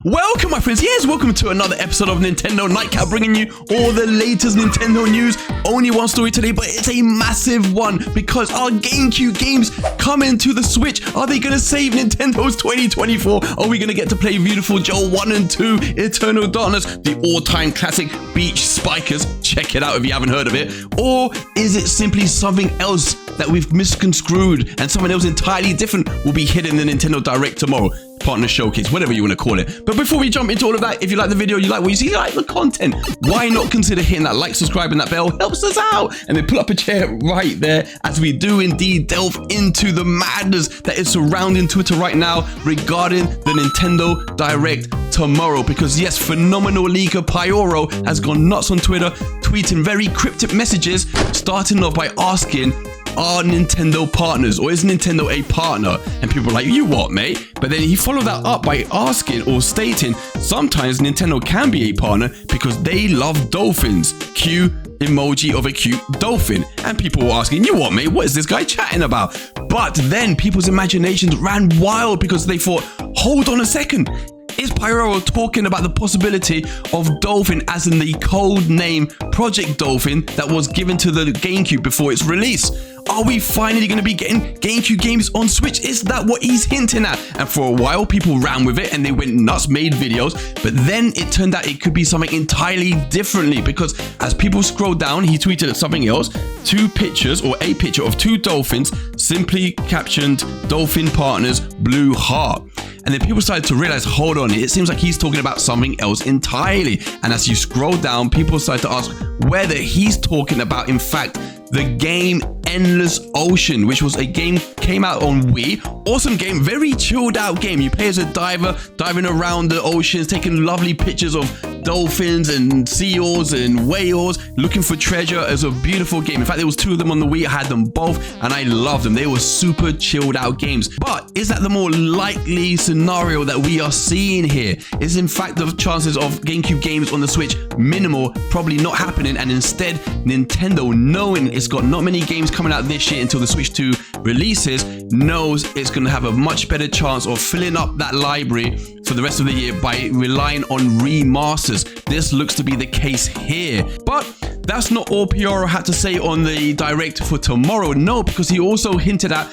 Welcome, my friends. Yes, welcome to another episode of Nintendo Nightcap, bringing you all the latest Nintendo news. Only one story today, but it's a massive one because our Gamecube games coming to the Switch. Are they going to save Nintendo's 2024? Are we going to get to play Beautiful Joe 1 and 2, Eternal Darkness, the all-time classic Beach Spikers? Check it out if you haven't heard of it. Or is it simply something else that we've misconstrued and something else entirely different will be hidden in the Nintendo Direct tomorrow? Partner showcase, whatever you want to call it. But before we jump into all of that, if you like the video, you like what you see, you like the content, why not consider hitting that like, subscribe, and that bell? Helps us out. And then pull up a chair right there as we do indeed delve into the madness that is surrounding Twitter right now regarding the Nintendo Direct tomorrow. Because yes, phenomenal leaker Pyoro has gone nuts on Twitter, tweeting very cryptic messages, starting off by asking, are Nintendo partners, or is Nintendo a partner? And people are like, you what, mate? But then he followed that up by asking or stating, sometimes Nintendo can be a partner because they love dolphins. Cue emoji of a cute dolphin. And people were asking, you what, mate? What is this guy chatting about? But then people's imaginations ran wild because they thought, hold on a second. Is Pyro talking about the possibility of Dolphin as in the code name Project Dolphin that was given to the GameCube before its release? Are we finally going to be getting GameCube games on Switch? Is that what he's hinting at? And for a while, people ran with it and they went nuts, made videos. But then it turned out it could be something entirely differently because as people scrolled down, he tweeted something else. Two pictures or a picture of two dolphins simply captioned Dolphin Partners Blue Heart. And then people started to realize, hold on, it seems like he's talking about something else entirely. And as you scroll down, people started to ask whether he's talking about, in fact, the game Endless Ocean, which was a game came out on Wii. Awesome game, very chilled out game. You play as a diver, diving around the oceans, taking lovely pictures of dolphins and seals and whales, looking for treasure. It was a beautiful game. In fact, there was two of them on the Wii. I had them both and I loved them. They were super chilled out games. But is that the more likely scenario that we are seeing here? Is in fact the chances of GameCube games on the Switch minimal, probably not happening, and instead Nintendo, knowing it's got not many games coming out this year until the Switch 2 releases, knows it's going to have a much better chance of filling up that library for the rest of the year by relying on remasters. This looks to be the case here. But that's not all Pyoro had to say on the Direct for tomorrow. No, because he also hinted at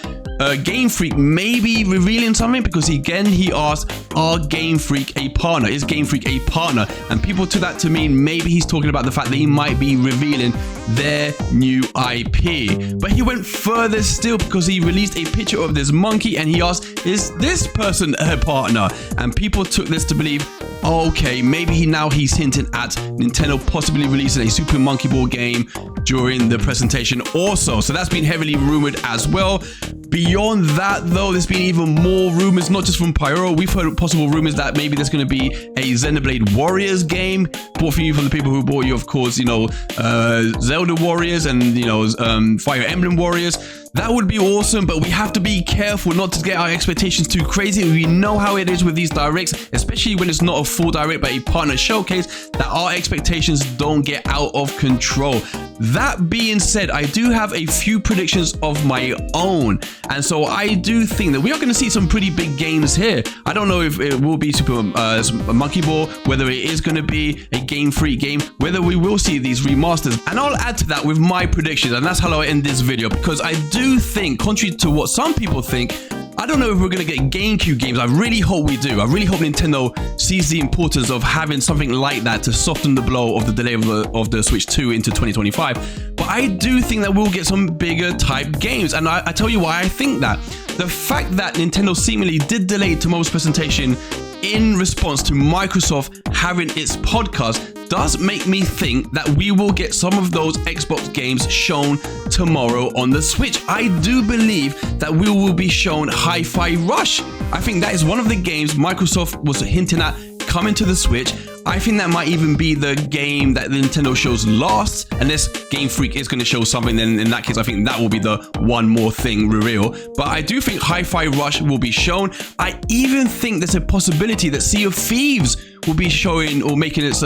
Game Freak maybe revealing something, because again he asked, are Game Freak a partner? Is Game Freak a partner? And people took that to mean maybe he's talking about the fact that he might be revealing their new IP. But he went further still because he released a picture of this monkey and he asked, is this person a partner? And people took this to believe, okay, maybe he's hinting at Nintendo possibly releasing a Super Monkey Ball game during the presentation also. So that's been heavily rumored as well. Beyond that, though, there's been even more rumors, not just from Pyro. We've heard possible rumors that maybe there's going to be a Xenoblade Warriors game. Bought for you from the people who bought you, of course, Zelda Warriors and, Fire Emblem Warriors. That would be awesome, but we have to be careful not to get our expectations too crazy. We know how it is with these directs, especially when it's not a full direct but a partner showcase, that our expectations don't get out of control. That being said, I do have a few predictions of my own, and so I do think that we are going to see some pretty big games here. I don't know if it will be Super Monkey Ball, whether it is going to be a Game Freak game, whether we will see these remasters, and I'll add to that with my predictions, and that's how I end this video, because I do think, contrary to what some people think, I don't know if we're going to get GameCube games. I really hope we do. I really hope Nintendo sees the importance of having something like that to soften the blow of the delay of the Switch 2 into 2025. But I do think that we'll get some bigger type games. And I tell you why I think that. The fact that Nintendo seemingly did delay tomorrow's presentation in response to Microsoft having its podcast does make me think that we will get some of those Xbox games shown tomorrow on the Switch. I do believe that we will be shown Hi-Fi Rush. I think that is one of the games Microsoft was hinting at coming to the Switch. I think that might even be the game that Nintendo shows last, unless Game Freak is going to show something. Then in that case, I think that will be the one more thing reveal. But I do think Hi-Fi Rush will be shown. I even think there's a possibility that Sea of Thieves will be showing or making its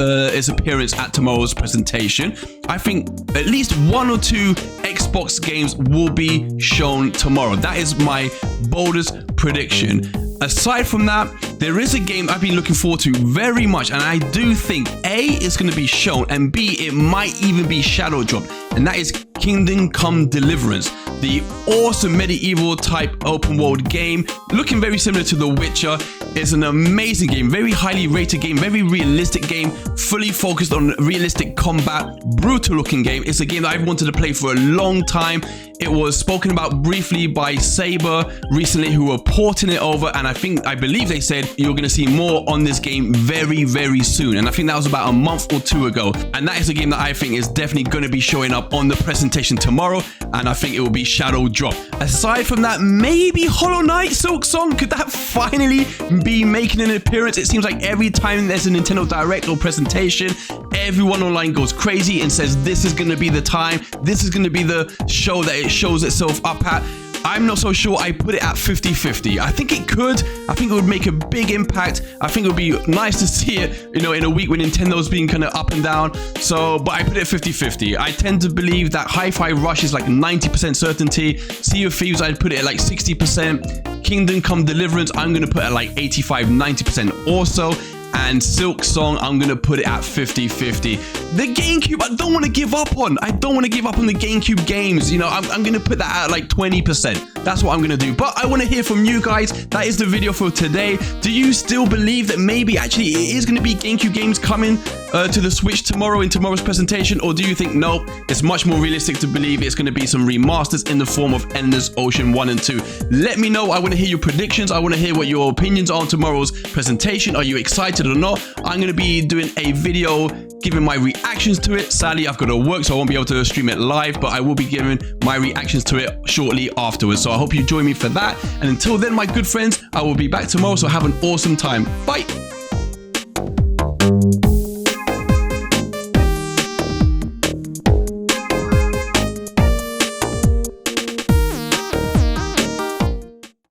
appearance at tomorrow's presentation. I think at least one or two Xbox games will be shown tomorrow. That is my boldest prediction. Aside from that, there is a game I've been looking forward to very much, and I do think A, it's going to be shown, and B, it might even be shadow dropped, and that is Kingdom Come Deliverance, the awesome medieval type open world game, looking very similar to The Witcher. It's an amazing game, very highly rated game, very realistic game, fully focused on realistic combat, brutal looking game. It's a game that I've wanted to play for a long time. It was spoken about briefly by Saber recently, who were porting it over, and I believe they said you're going to see more on this game very, very soon. And I think that was about a month or two ago. And that is a game that I think is definitely going to be showing up on the presentation tomorrow, and I think it will be shadow drop. Aside from that, maybe Hollow Knight Silk Song, could that finally be making an appearance? It seems like every time there's a Nintendo Direct or presentation, everyone online goes crazy and says this is going to be the time, this is going to be the show that it shows itself up at. I'm not so sure. I put it at 50-50. I think it could. I think it would make a big impact. I think it would be nice to see it, you know, in a week when Nintendo's being kind of up and down. So, but I put it at 50-50. I tend to believe that Hi-Fi Rush is like 90% certainty. Sea of Thieves, I'd put it at like 60%. Kingdom Come Deliverance, I'm going to put at like 85-90% also. And Silk Song, I'm going to put it at 50-50. The GameCube, I don't want to give up on. I don't want to give up on the GameCube games. You know, I'm going to put that at like 20%. That's what I'm going to do. But I want to hear from you guys. That is the video for today. Do you still believe that maybe actually it is going to be GameCube games coming to the Switch tomorrow in tomorrow's presentation? Or do you think, no, it's much more realistic to believe it's going to be some remasters in the form of Endless Ocean 1 and 2? Let me know. I want to hear your predictions. I want to hear what your opinions are on tomorrow's presentation. Are you excited or not? I'm going to be doing a video giving my reactions to it. Sadly, I've got to work, so I won't be able to stream it live, but I will be giving my reactions to it shortly afterwards. So I hope you join me for that. And until then, my good friends, I will be back tomorrow, so have an awesome time. Bye.